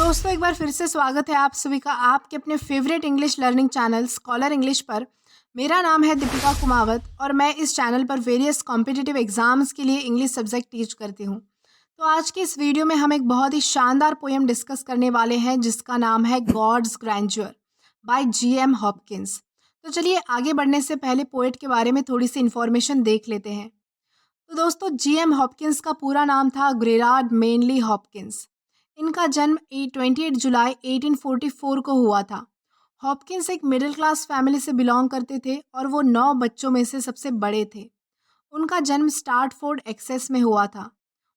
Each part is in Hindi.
दोस्तों एक बार फिर से स्वागत है आप सभी का आपके अपने favourite English learning channel scholar English पर। मेरा नाम है दीपिका कुमावत और मैं इस चैनल पर वेरियस कॉम्पिटिटिव एग्जाम्स के लिए इंग्लिश सब्जेक्ट टीच करती हूँ। तो आज की इस वीडियो में हम एक बहुत ही शानदार पोएम डिस्कस करने वाले हैं जिसका नाम है God's grandeur bye G.M. Hopkins. तो चलिए आगे बढ़ने से पहले पोएट के बारे में थोड़ी सी इन्फॉर्मेशन देख लेते हैं। तो दोस्तों G.M. हॉपकिंस का पूरा नाम था ग्रेराड मेनली हॉपकिंस। इनका जन्म 28 जुलाई 1844 को हुआ था। हॉपकिंस एक मिडिल क्लास फैमिली से बिलोंग करते थे और वो 9 बच्चों में से सबसे बड़े थे। उनका जन्म स्टार्टफोर्ड एक्सेस में हुआ था।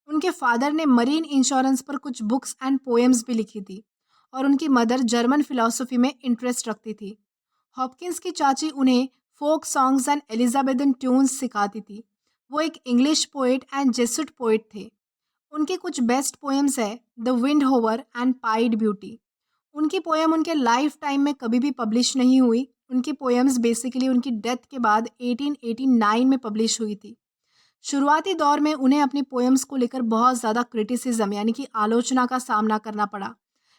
उनके फादर ने मरीन इंश्योरेंस पर कुछ बुक्स एंड पोएम्स भी लिखी थी और उनकी मदर जर्मन फिलॉसफी में इंटरेस्ट रखती थी। हॉपकिंस की चाची उन्हें folk songs and Elizabethan tunes सिखाती थी। वो एक English poet and Jesuit poet थे। उनके कुछ बेस्ट पोएम्स है the windhover and pied beauty. उनकी पोएम उनके लाइफ टाइम में कभी भी पब्लिश नहीं हुई। उनकी पोएम्स बेसिकली उनकी डेथ के बाद 1889 में पब्लिश हुई थी। शुरुआती दौर में उन्हें अपनी पोएम्स को लेकर बहुत ज़्यादा क्रिटिसिज्म यानी कि आलोचना का सामना करना पड़ा,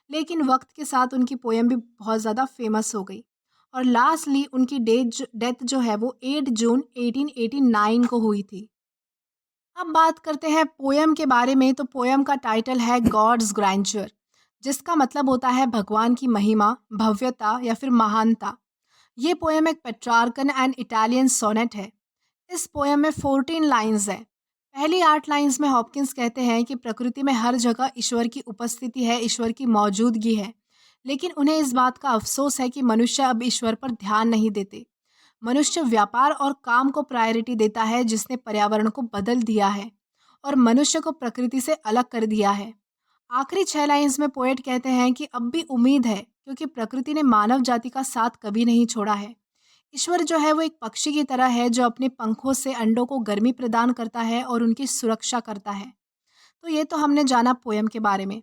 लेकिन वक्त के साथ उनकी पोएम भी बहुत ज़्यादा फेमस हो गई और लास्टली उनकी डेथ जो है वो 8 जून 1889 को हुई थी। अब बात करते हैं पोयम के बारे में। तो पोयम का टाइटल है गॉड्स ग्रैंड्योर, जिसका मतलब होता है भगवान की महिमा, भव्यता या फिर महानता। ये पोयम एक पेट्रार्कन एंड इटालियन सोनेट है। इस पोयम में 14 लाइंस है। पहली 8 लाइंस में हॉपकिंस कहते हैं कि प्रकृति में हर जगह ईश्वर की उपस्थिति है, ईश्वर की मौजूदगी है, लेकिन उन्हें इस बात का अफसोस है कि मनुष्य अब ईश्वर पर ध्यान नहीं देते। मनुष्य व्यापार और काम को प्रायोरिटी देता है, जिसने पर्यावरण को बदल दिया है और मनुष्य को प्रकृति से अलग कर दिया है। आखिरी 6 लाइंस में पोएट कहते हैं कि अब भी उम्मीद है, क्योंकि प्रकृति ने मानव जाति का साथ कभी नहीं छोड़ा है। ईश्वर जो है वो एक पक्षी की तरह है जो अपने पंखों से अंडों को गर्मी प्रदान करता है और उनकी सुरक्षा करता है। तो ये तो हमने जाना पोयम के बारे में।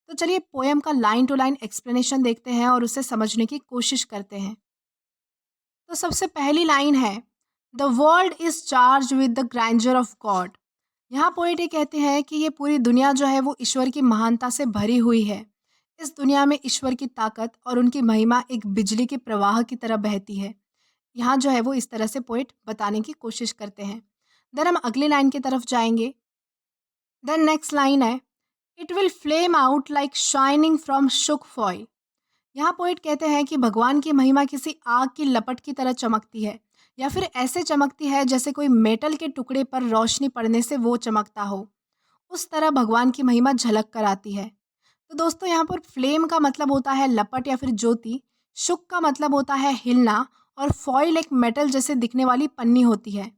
तो चलिए पोयम का लाइन टू लाइन एक्सप्लेनेशन देखते हैं और उसे समझने की कोशिश करते हैं। तो सबसे पहली लाइन है the world is charge with the grandeur of God. यहाँ पोएट ये कहते हैं कि ये पूरी दुनिया जो है वो ईश्वर की महानता से भरी हुई है। इस दुनिया में ईश्वर की ताकत और उनकी महिमा एक बिजली के प्रवाह की तरह बहती है। यहाँ जो है वो इस तरह से पोएट बताने की कोशिश करते हैं। देन हम अगली लाइन की तरफ जाएंगे। देन नेक्स्ट लाइन है it will flame out like shining from shook foil. यहाँ पोइट कहते हैं कि भगवान की महिमा किसी आग की लपट की तरह चमकती है, या फिर ऐसे चमकती है जैसे कोई मेटल के टुकड़े पर रोशनी पड़ने से वो चमकता हो। उस तरह भगवान की महिमा झलक कर आती है। तो दोस्तों यहाँ पर फ्लेम का मतलब होता है लपट या फिर ज्योति, शुक का मतलब होता है हिलना, और फॉइल एक मेटल जैसे दिखने वाली पन्नी होती है।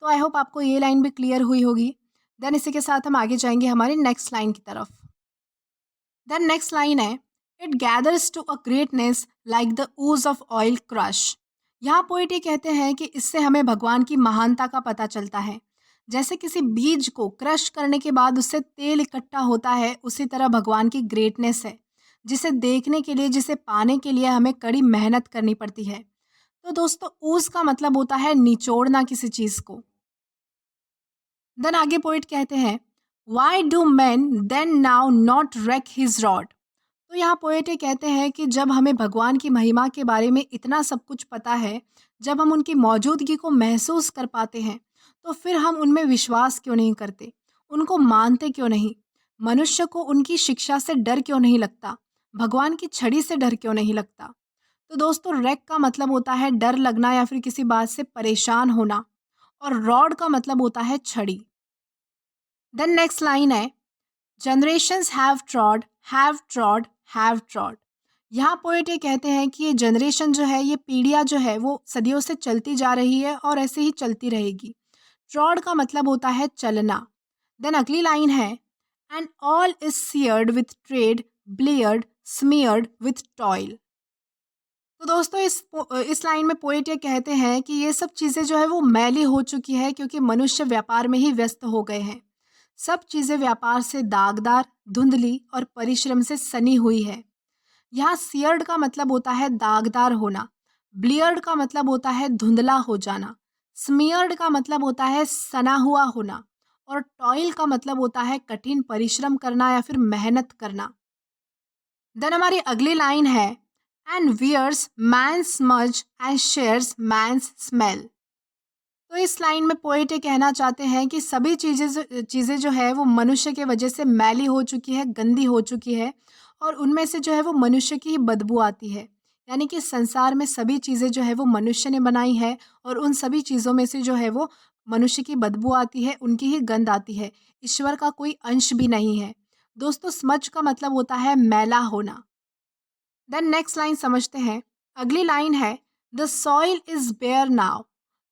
तो आई होप आपको ये लाइन भी क्लियर हुई होगी। देन इसी के साथ हम आगे जाएंगे हमारी नेक्स्ट लाइन की तरफ। देन नेक्स्ट लाइन है it gathers to a greatness like the ooze of oil crush. यहाँ पोइट ये कहते हैं कि इससे हमें भगवान की महानता का पता चलता है। जैसे किसी बीज को क्रश करने के बाद उससे तेल इकट्ठा होता है, उसी तरह भगवान की ग्रेटनेस है, जिसे देखने के लिए, जिसे पाने के लिए हमें कड़ी मेहनत करनी पड़ती है। तो दोस्तों ऊज का मतलब होता है निचोड़ना किसी चीज को। देन आगे पोइट कहते हैं why do men then now not reck his rod. तो यहाँ पोएट ये कहते हैं कि जब हमें भगवान की महिमा के बारे में इतना सब कुछ पता है, जब हम उनकी मौजूदगी को महसूस कर पाते हैं, तो फिर हम उनमें विश्वास क्यों नहीं करते, उनको मानते क्यों नहीं। मनुष्य को उनकी शिक्षा से डर क्यों नहीं लगता, भगवान की छड़ी से डर क्यों नहीं लगता। तो दोस्तों रेक का मतलब होता है डर लगना या फिर किसी बात से परेशान होना, और रॉड का मतलब होता है छड़ी। देन नेक्स्ट लाइन है जनरेशंस हैव ट्रॉड हैव ट्रॉड हैव ट्रॉड। यहाँ पोएट ये कहते हैं कि ये जनरेशन जो है, ये पीढ़ियाँ जो है वो सदियों से चलती जा रही है और ऐसे ही चलती रहेगी। ट्रॉड का मतलब होता है चलना। देन अगली लाइन है and all is seared with trade bleared smeared with toil. तो दोस्तों इस लाइन में पोएट ये कहते हैं कि ये सब चीज़ें जो है वो मैली हो चुकी है, क्योंकि मनुष्य व्यापार में ही व्यस्त हो गए हैं। सब चीज़ें व्यापार से दागदार, धुंधली और परिश्रम से सनी हुई है। यहाँ सियर्ड का मतलब होता है दागदार होना, ब्लियर्ड का मतलब होता है धुंधला हो जाना, स्मियर्ड का मतलब होता है सना हुआ होना, और टॉयल का मतलब होता है कठिन परिश्रम करना या फिर मेहनत करना। देन हमारी अगली लाइन है and wears man smudge and shares man's smell. तो इस लाइन में पोएट ये कहना चाहते हैं कि सभी चीज़ें जो है वो मनुष्य के वजह से मैली हो चुकी है, गंदी हो चुकी है और उनमें से जो है वो मनुष्य की ही बदबू आती है। यानी कि संसार में सभी चीज़ें जो है वो मनुष्य ने बनाई है और उन सभी चीज़ों में से जो है वो मनुष्य की बदबू आती है, उनकी ही गंध आती है। ईश्वर का कोई अंश भी नहीं है। दोस्तों स्मज का मतलब होता है मैला होना। देन नेक्स्ट लाइन समझते हैं। अगली लाइन है the soil is bare now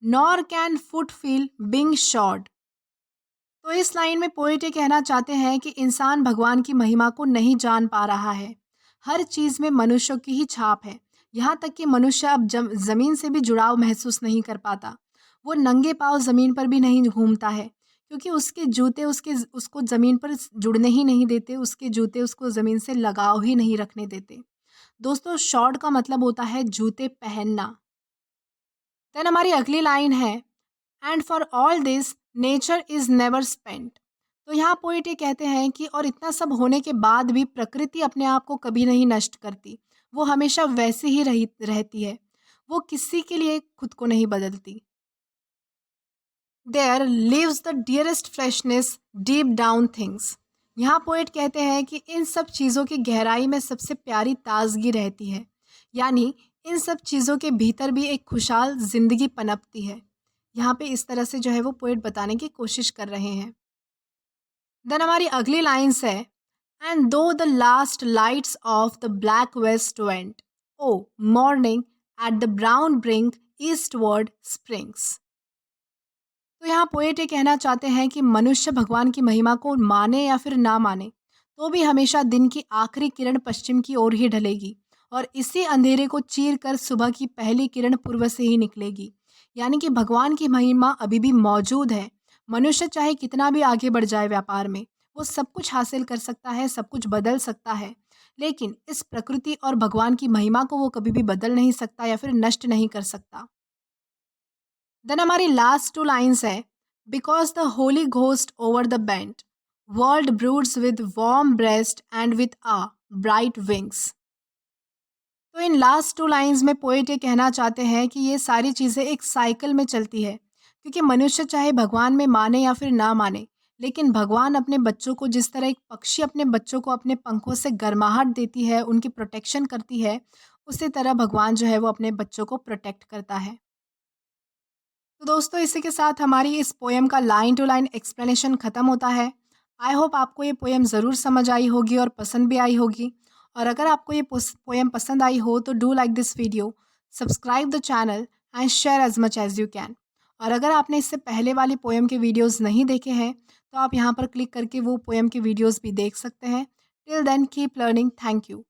nor can foot feel being shod. तो इस लाइन में पोएट ये कहना चाहते हैं कि इंसान भगवान की महिमा को नहीं जान पा रहा है। हर चीज़ में मनुष्य की ही छाप है। यहाँ तक कि मनुष्य अब ज़मीन से भी जुड़ाव महसूस नहीं कर पाता। वो नंगे पाँव ज़मीन पर भी नहीं घूमता है क्योंकि उसके जूते उसको ज़मीन पर जुड़ने ही नहीं देते, उसके जूते उसको ज़मीन से लगाव ही नहीं रखने देते। दोस्तों शॉर्ट का मतलब होता है जूते पहनना। देन हमारी अगली लाइन है and for all this nature is never spent. तो यहाँ पोइट ये कहते हैं कि और इतना सब होने के बाद भी प्रकृति अपने आप को कभी नहीं नष्ट करती। वो हमेशा वैसे ही रहती है। वो किसी के लिए खुद को नहीं बदलती। There lives the dearest freshness deep down things. यहाँ पोएट कहते हैं कि इन सब चीज़ों की गहराई में सबसे प्यारी ताजगी रहती है। यानी इन सब चीज़ों के भीतर भी एक खुशहाल जिंदगी पनपती है। यहाँ पे इस तरह से जो है वो पोएट बताने की कोशिश कर रहे हैं। देन हमारी अगली लाइन्स है and though the last lights off the black west went oh morning at the brown brink eastward springs. तो यहाँ पोएट ये कहना चाहते हैं कि मनुष्य भगवान की महिमा को माने या फिर ना माने तो भी हमेशा दिन की आखिरी किरण पश्चिम की ओर ही ढलेगी और इसी अंधेरे को चीर कर सुबह की पहली किरण पूर्व से ही निकलेगी। यानी कि भगवान की महिमा अभी भी मौजूद है। मनुष्य चाहे कितना भी आगे बढ़ जाए व्यापार में, वो सब कुछ हासिल कर सकता है, सब कुछ बदल सकता है, लेकिन इस प्रकृति और भगवान की महिमा को वो कभी भी बदल नहीं सकता या फिर नष्ट नहीं कर सकता। देन हमारी लास्ट टू लाइन्स है because the holy ghost over the bent world broods with warm breast and with ah bright wings. तो इन लास्ट टू लाइंस में पोएट ये कहना चाहते हैं कि ये सारी चीज़ें एक साइकिल में चलती है क्योंकि मनुष्य चाहे भगवान में माने या फिर ना माने, लेकिन भगवान अपने बच्चों को जिस तरह एक पक्षी अपने बच्चों को अपने पंखों से गर्माहट देती है, उनकी प्रोटेक्शन करती है, उसी तरह भगवान जो है वो अपने बच्चों को प्रोटेक्ट करता है। तो दोस्तों इसी के साथ हमारी इस पोएम का लाइन टू लाइन एक्सप्लेनेशन ख़त्म होता है। आई होप आपको ये पोएम ज़रूर समझ आई होगी और पसंद भी आई होगी। और अगर आपको ये पोएम पसंद आई हो तो do like this video, subscribe the channel and share as much as you can. और अगर आपने इससे पहले वाली पोएम के वीडियोज़ नहीं देखे हैं तो आप यहाँ पर क्लिक करके वो पोएम के वीडियोज़ भी देख सकते हैं। Till then keep learning. Thank you.